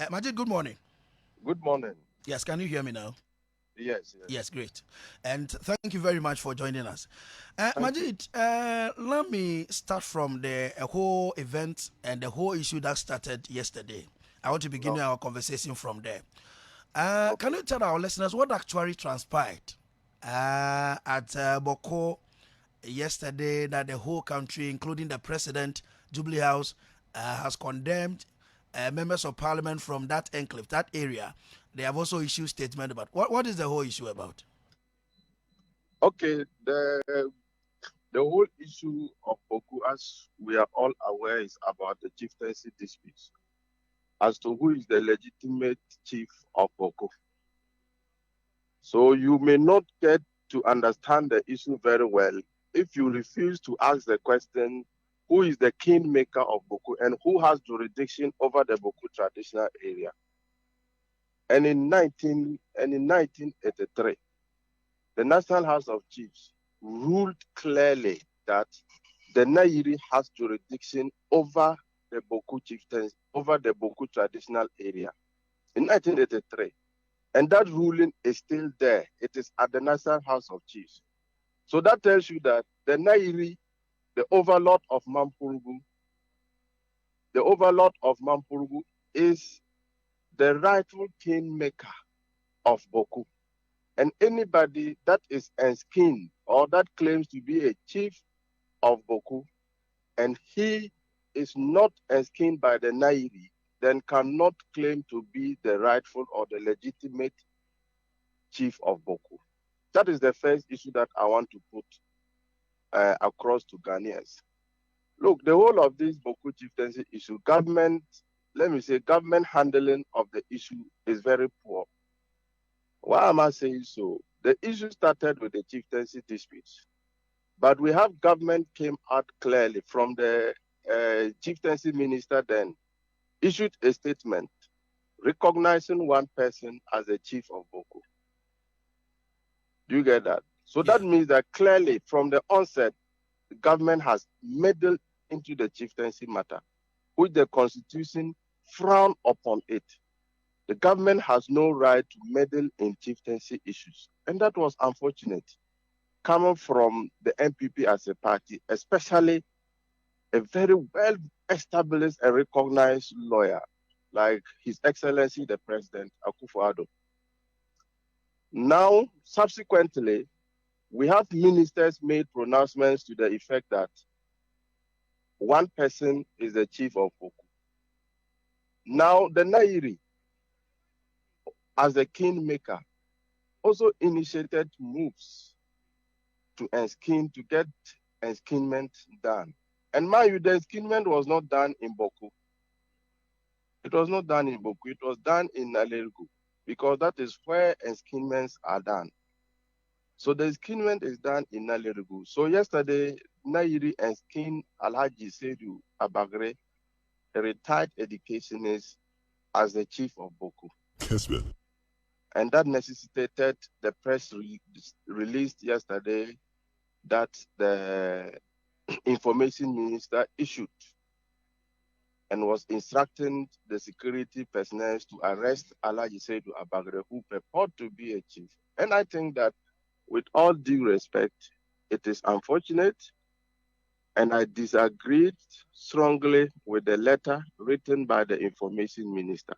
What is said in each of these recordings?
Majid, good morning. Good morning. Yes, can you hear me now? Yes, yes. Yes, great. And thank you very much for joining us. Thank you. Majid, let me start from the whole event and the whole issue that started yesterday. I want to begin No, our conversation from there. Can okay. you tell our listeners what actually transpired at Bawku yesterday that the whole country, including the president, Jubilee House, has condemned members of parliament from that enclave, that area. They have also issued statement about what is the whole issue about? Okay, the whole issue of Bawku, as we are all aware, is about the chieftaincy disputes as to who is the legitimate chief of Bawku. So you may not get to understand the issue very well if you refuse to ask the question, who is the kingmaker of Bawku and who has jurisdiction over the Bawku traditional area? In 1983, the National House of Chiefs ruled clearly that the Nairi has jurisdiction over the Bawku chieftains, over the Bawku traditional area in 1983. And that ruling is still there. It is at the National House of Chiefs. So that tells you that the Nairi, the overlord of Mampurugu, is the rightful kingmaker of Bawku. And anybody that is enskin or that claims to be a chief of Bawku and he is not enskin by the Nairi, then cannot claim to be the rightful or the legitimate chief of Bawku. That is the first issue that I want to put across to Ghanaians. Look, the whole of this Bawku chieftaincy issue, government handling of the issue is very poor. Why am I saying so? The issue started with the chieftaincy disputes, but we have government came out clearly from the chieftaincy minister then issued a statement recognizing one person as the chief of Bawku. Do you get that? So Yeah. that means that clearly from the onset, the government has meddled into the chieftaincy matter, which the constitution frown upon it. The government has no right to meddle in chieftaincy issues. And that was unfortunate, coming from the MPP as a party, especially a very well established and recognized lawyer like His Excellency the President Akufo-Addo. Now, subsequently, we have ministers made pronouncements to the effect that one person is the chief of Bawku. Now, the Nairi, as the kingmaker, also initiated moves to enskin, to get enskinment done. And mind you, the enskinment was not done in Bawku. It was not done in Bawku. It was done in Alergu, because that is where enskinments are done. So the enskinment is done in Alergu. So yesterday, Nairi enskinned Alhaji Seydou Abagre, a retired educationist, as the chief of Bawku. Kessben. And that necessitated the press released yesterday that the information minister issued and was instructing the security personnel to arrest Alhaji Seydou Abagre, who purport to be a chief. And I think that, with all due respect, it is unfortunate, and I disagreed strongly with the letter written by the information minister.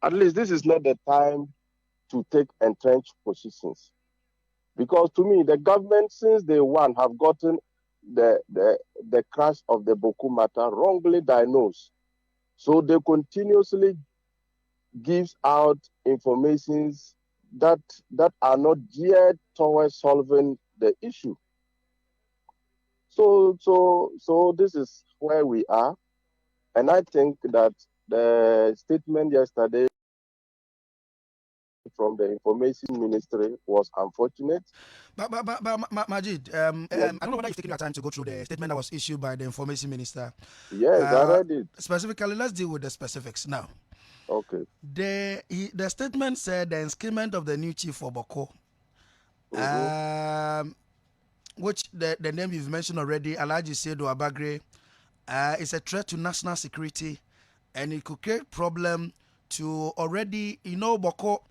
At least this is not the time to take entrenched positions. Because to me, the government, since day one, have gotten the crash of the Bawku matter wrongly diagnosed. So they continuously gives out informations that are not geared towards solving the issue. So this is where we are, and I think that the statement yesterday from the information ministry was unfortunate. Majid, Yes, I don't know whether you've taken your time to go through the statement that was issued by the information minister. yes, I Uh, read it. Specifically, let's deal with the specifics now. Okay. The statement said the enskinment of the new chief for Bawku, Mm-hmm. which the name you've mentioned already, Alhaji Seydou Abagre, is a threat to national security and it could create problem to already, Boko,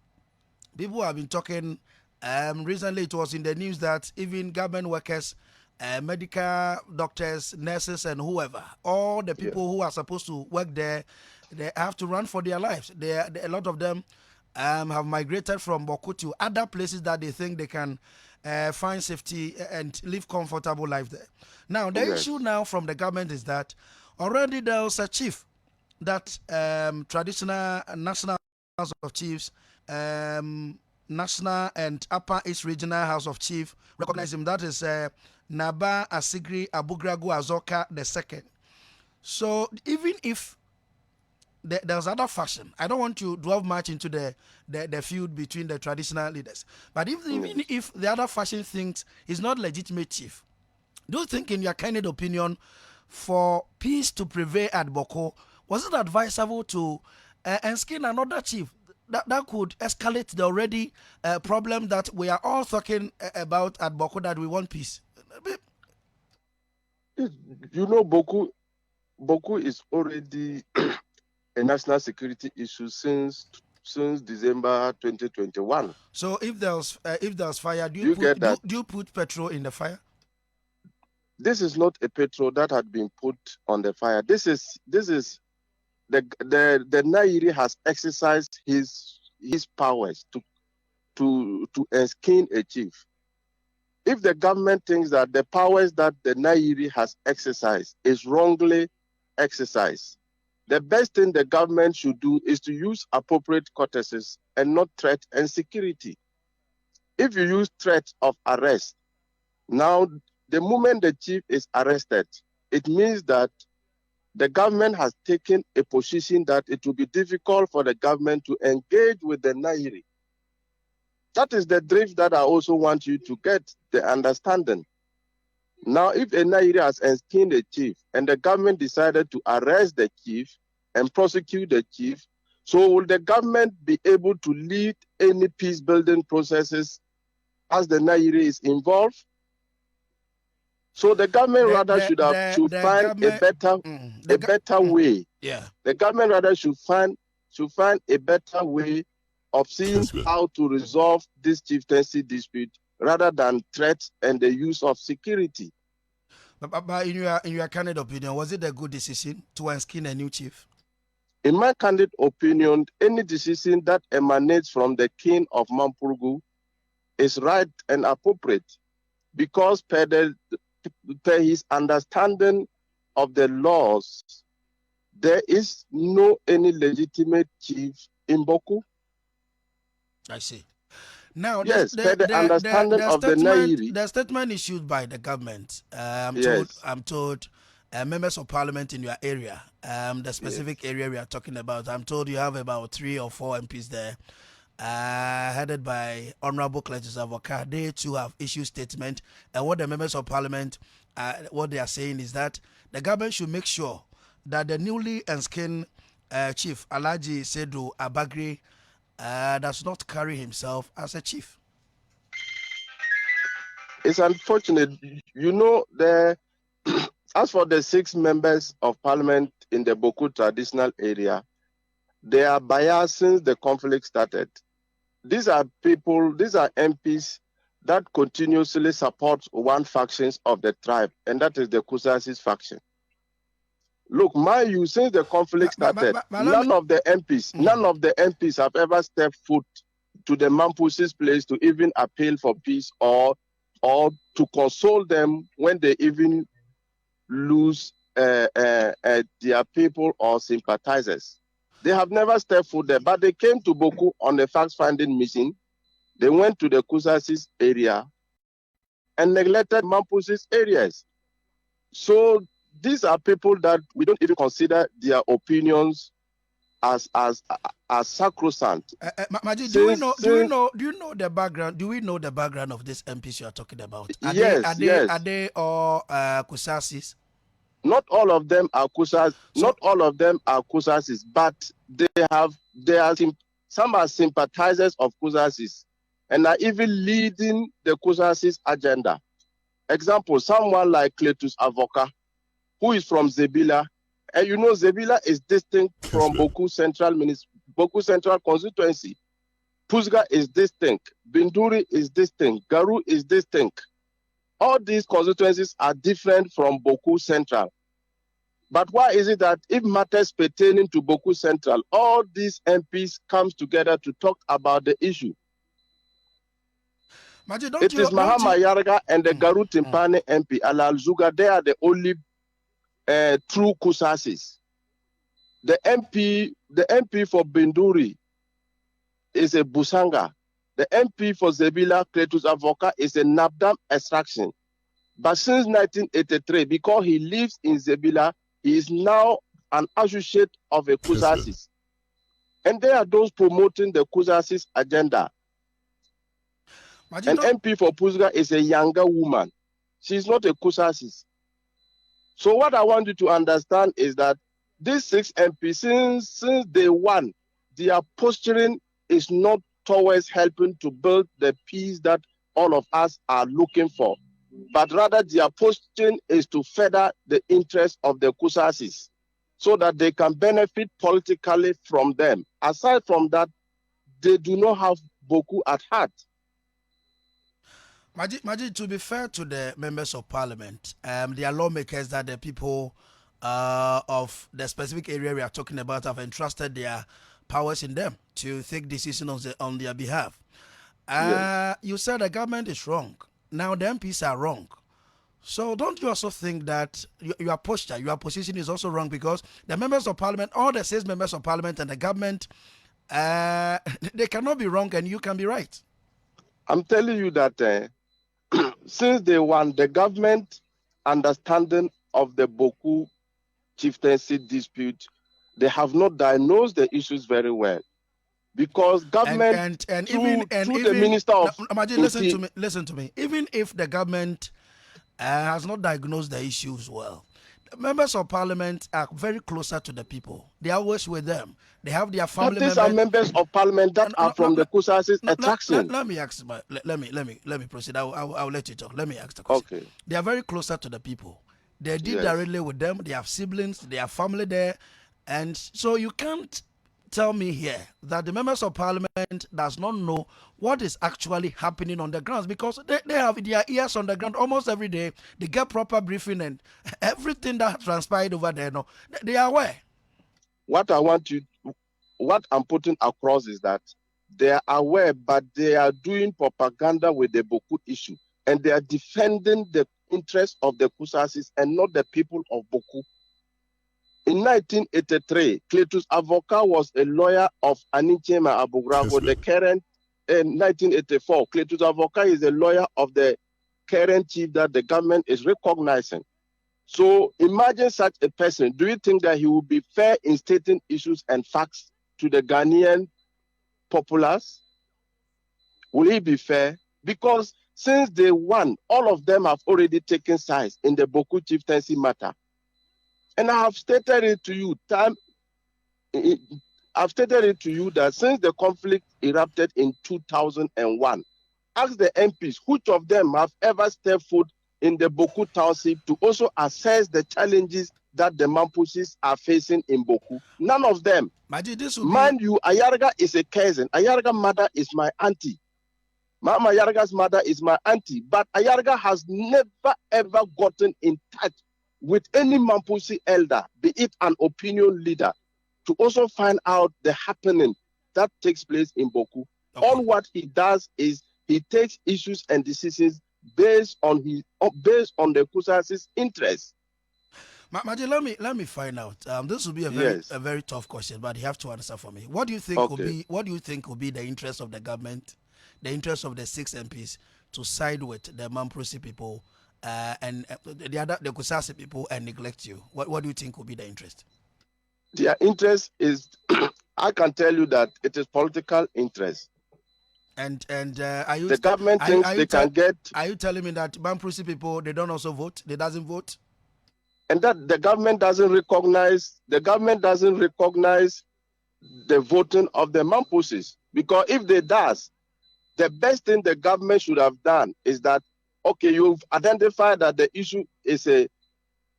people have been talking. Recently, it was in the news that even government workers, medical doctors, nurses, and whoever, all the Yeah. people who are supposed to work there, they have to run for their lives. A lot of them have migrated from Bawku to other places that they think they can find safety and live comfortable life there. Now, the issue Yes. now from the government is that already there was a chief that traditional national House of Chiefs, National and Upper East Regional House of Chiefs recognize him. That is Naba Asigri Abugragu Azoka II. So even if there's other faction, I don't want to delve much into the feud between the traditional leaders. But even Yes. if the other faction thinks he's not legitimate chief, do you think, in your candid opinion, for peace to prevail at Boko, was it advisable to enskin another chief that could escalate the already problem that we are all talking about at Boko, that we want peace? You know, Boko is already a national security issue since December 2021. So if there's fire, do You get that? you put petrol in the fire? This is not a petrol that had been put on the fire. This is the Nairi has exercised his powers to enskin a chief. If the government thinks that the powers that the Nairi has exercised is wrongly exercised, the best thing the government should do is to use appropriate courtesies and not threat and security. If you use threat of arrest, now the moment the chief is arrested, it means that the government has taken a position that it will be difficult for the government to engage with the Nairi. That is the drift that I also want you to get the understanding. Now, if a Nairi has enskinned a chief and the government decided to arrest the chief and prosecute the chief, so will the government be able to lead any peace building processes as the Nairi is involved? So the government rather should find a better way. Yeah. The government rather should find a better way of seeing how to resolve this chieftaincy dispute rather than threats and the use of security. But in your candid opinion, was it a good decision to enskin a new chief? In my candid opinion, any decision that emanates from the king of Mampurgu is right and appropriate, because per his understanding of the laws, there is no any legitimate chief in Bawku. I see. Now, yes, per the understanding of the Nairi, the statement issued by the government. I'm told members of parliament in your area, the specific area we are talking about, I'm told you have about 3 or 4 MPs there, headed by Honorable Cletus Avoka. They too have issued statement, and what the members of parliament, what they are saying is that the government should make sure that the newly enskinned chief Alhaji Sedu Abagri does not carry himself as a chief. It's unfortunate, you know. As for the 6 members of parliament in the Bawku traditional area, they are biased since the conflict started. These are MPs that continuously support one faction of the tribe, and that is the Kusasis faction. Look, mind you, since the conflict started, none of the MPs have ever stepped foot to the Mampusis place to even appeal for peace or to console them when they even lose their people or sympathizers. They have never stepped foot there, but they came to Bawku on a fact-finding mission. They went to the Kusasis area and neglected Mampusis areas. So these are people that we don't even consider their opinions as sacrosanct. Maji, do you know the background? Do we know the background of this MPs you are talking about? Are they all Kusasis? Not all of them are Kusasis. Not all of them are Kusasis, but some are sympathizers of Kusasis and are even leading the Kusasis agenda. Example, someone like Cletus Avoka, who is from Zebila And you know, Zebila is distinct from Bawku Central constituency. Pusga is distinct. Binduri is distinct. Garu is distinct. All these constituencies are different from Bawku Central. But why is it that if matters pertaining to Bawku Central, all these MPs comes together to talk about the issue? Maji, It is Mahama Yarga and the Garu Timpane MP, Alal Zuga, they are the only true Kusasis. The MP for Binduri is a Busanga. The MP for Zebila, Kletus Avoka, is a Nabdam extraction. But since 1983, because he lives in Zebila, he is now an associate of a Kusasis. And they are those promoting the Kusasis agenda. An MP for Pusga is a younger woman. She's not a Kusasis. So what I want you to understand is that these 6 MPs, since day one, their posturing is not towards helping to build the peace that all of us are looking for, but rather their posturing is to further the interests of the Kusasis so that they can benefit politically from them. Aside from that, they do not have Bawku at heart. Maji, to be fair to the members of parliament, they are lawmakers that the people of the specific area we are talking about have entrusted their powers in them to take decisions on their behalf. Yes. You said the government is wrong. Now the MPs are wrong. So don't you also think that your posture, your position is also wrong, because the members of parliament, all the 6 members of parliament and the government, they cannot be wrong and you can be right. I'm telling you that since day one, the government understanding of the Bawku chieftaincy dispute, they have not diagnosed the issues very well. Because government and through even the minister of Imagine, listen to me. Even if the government has not diagnosed the issues well, the members of parliament are very closer to the people. They are always with them. They have their family these are members of parliament that are from the Kusasis attraction. Let me ask. Let me proceed. I'll let you talk. Let me ask the question. Okay. They are very closer to the people. They deal Yes. directly with them. They have siblings. They have family there, and so you can't tell me here that the members of parliament does not know what is actually happening on the grounds, because they have their ears on the ground almost every day. They get proper briefing and everything that transpired over there. No, they are aware. What I'm putting across is that they are aware, but they are doing propaganda with the Bawku issue, and they are defending the interests of the Kusasis and not the people of Bawku. In 1983, Kletus Avoka was a lawyer of Anichema Abugravo, the current. In 1984, Kletus Avoka is a lawyer of the current chief that the government is recognizing. So imagine such a person. Do you think that he will be fair in stating issues and facts to the Ghanaian populace? Will he be fair? Because since day one, all of them have already taken sides in the Bawku chieftaincy matter. And I have stated it to you that since the conflict erupted in 2001, ask the MPs which of them have ever stepped foot in the Bawku township to also assess the challenges that the Mampusis are facing in Bawku. None of them. Mind you, Ayarga is a cousin. Ayarga's mother is my auntie. Mama Ayarga's mother is my auntie. But Ayarga has never ever gotten in touch with any Mampusi elder, be it an opinion leader, to also find out the happening that takes place in Bawku. Okay. All what he does is he takes issues and decisions based on the Kusasis' interests. Maji, let me find out. This will be a very tough question, but you have to answer for me. What do you think will be the interest of the government, the interest of the 6 MPs to side with the Mampusi people and the Kusasi people and neglect you? What do you think will be the interest? Their interest is, I can tell you that it is political interest. And are you the government thinks they can get? Are you telling me that Mampusi people, they don't also vote? They doesn't vote? And that the government doesn't recognize the voting of the Mampusis, because if they does, the best thing the government should have done is that, okay, you've identified that the issue is a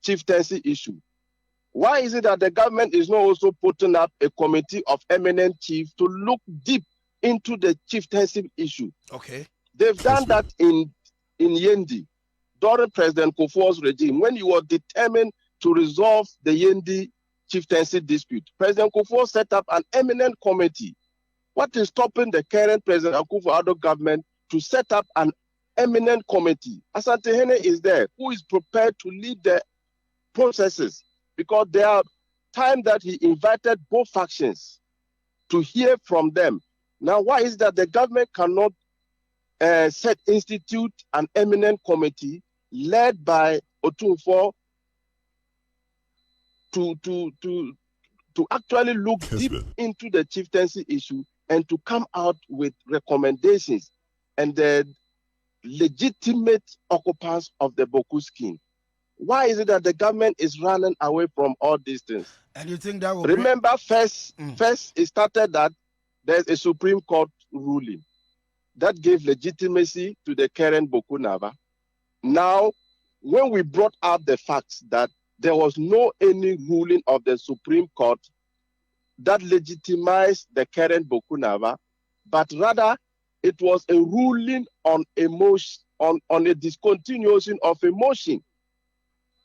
chieftaincy issue. Why is it that the government is not also putting up a committee of eminent chiefs to look deep into the chieftaincy issue? Okay. They've done that in Yendi during President Kufuor's regime when he was determined to resolve the Yendi chieftaincy dispute. President Kufuor set up an eminent committee. What is stopping the current President Akufo-Addo government to set up an eminent committee? Asante Hene is there, who is prepared to lead the processes, because there are times that he invited both factions to hear from them. Now, why is that the government cannot institute an eminent committee led by Otunfo to actually look deep into the chieftaincy issue and to come out with recommendations and the legitimate occupants of the Bawku scheme? Why is it that the government is running away from all these things? And you think that will remember first it started that there's a Supreme Court ruling that gave legitimacy to the current Bawku Naba. Now, when we brought up the facts that there was no any ruling of the Supreme Court that legitimized the current Bawku Naba, but rather it was a ruling on a motion, on a discontinuation of a motion.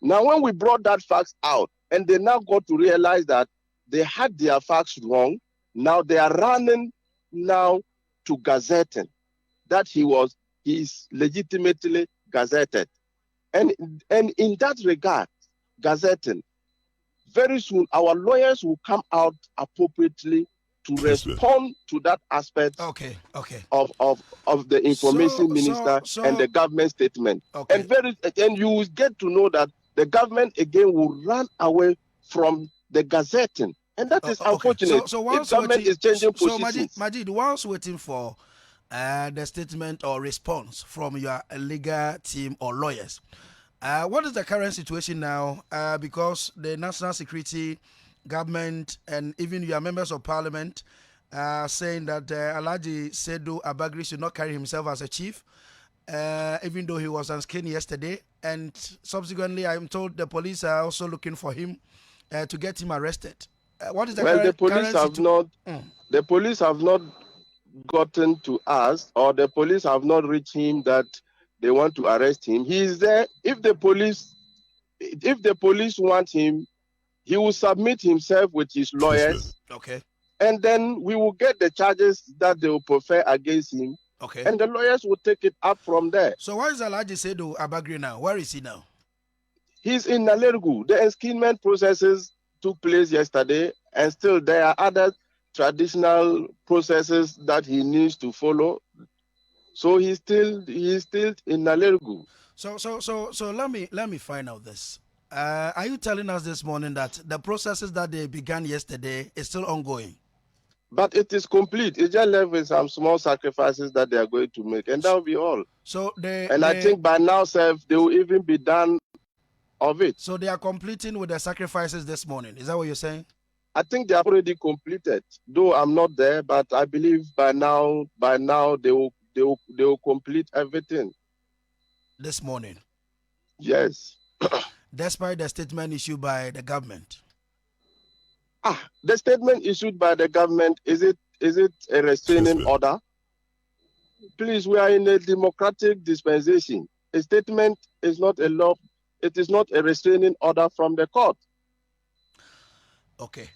Now, when we brought that facts out, and they now got to realize that they had their facts wrong, now they are running now to gazetting that he is legitimately gazetted. And in that regard, gazetting, very soon our lawyers will come out appropriately to respond to that aspect of the information minister and the government statement. And you will get to know that the government again will run away from the gazetting. And that is unfortunate. So the government is changing positions. So Majid, whilst waiting for the statement or response from your legal team or lawyers, what is the current situation now? Because the national security, government, and even your members of parliament are saying that Alhaji Sedu Abagri should not carry himself as a chief, even though he was unscathed yesterday. And subsequently, I'm told the police are also looking for him to get him arrested. What is the current, the police have not. The police have not gotten to us, or the police have not reached him that they want to arrest him. He is there. If the police want him, he will submit himself with his lawyers. And then we will get the charges that they will prefer against him. And the lawyers will take it up from there. So where is Alhaji Sedu Abagri now? Where is he now? He's in Nalergu. The enskinment processes took place yesterday, and still there are other traditional processes that he needs to follow. So he's still in Nalergu. So let me find out this. Are you telling us this morning that the processes that they began yesterday is still ongoing? But it is complete. It's just left with some small sacrifices that they are going to make, and that will be all. I think by now, they will even be done of it. So they are completing with the sacrifices this morning. Is that what you're saying? I think they have already completed. Though I'm not there, but I believe by now they will complete everything. This morning. Yes. Despite the statement issued by the government. The statement issued by the government, is it a restraining order? Please, we are in a democratic dispensation. A statement is not a law. It is not a restraining order from the court. Okay.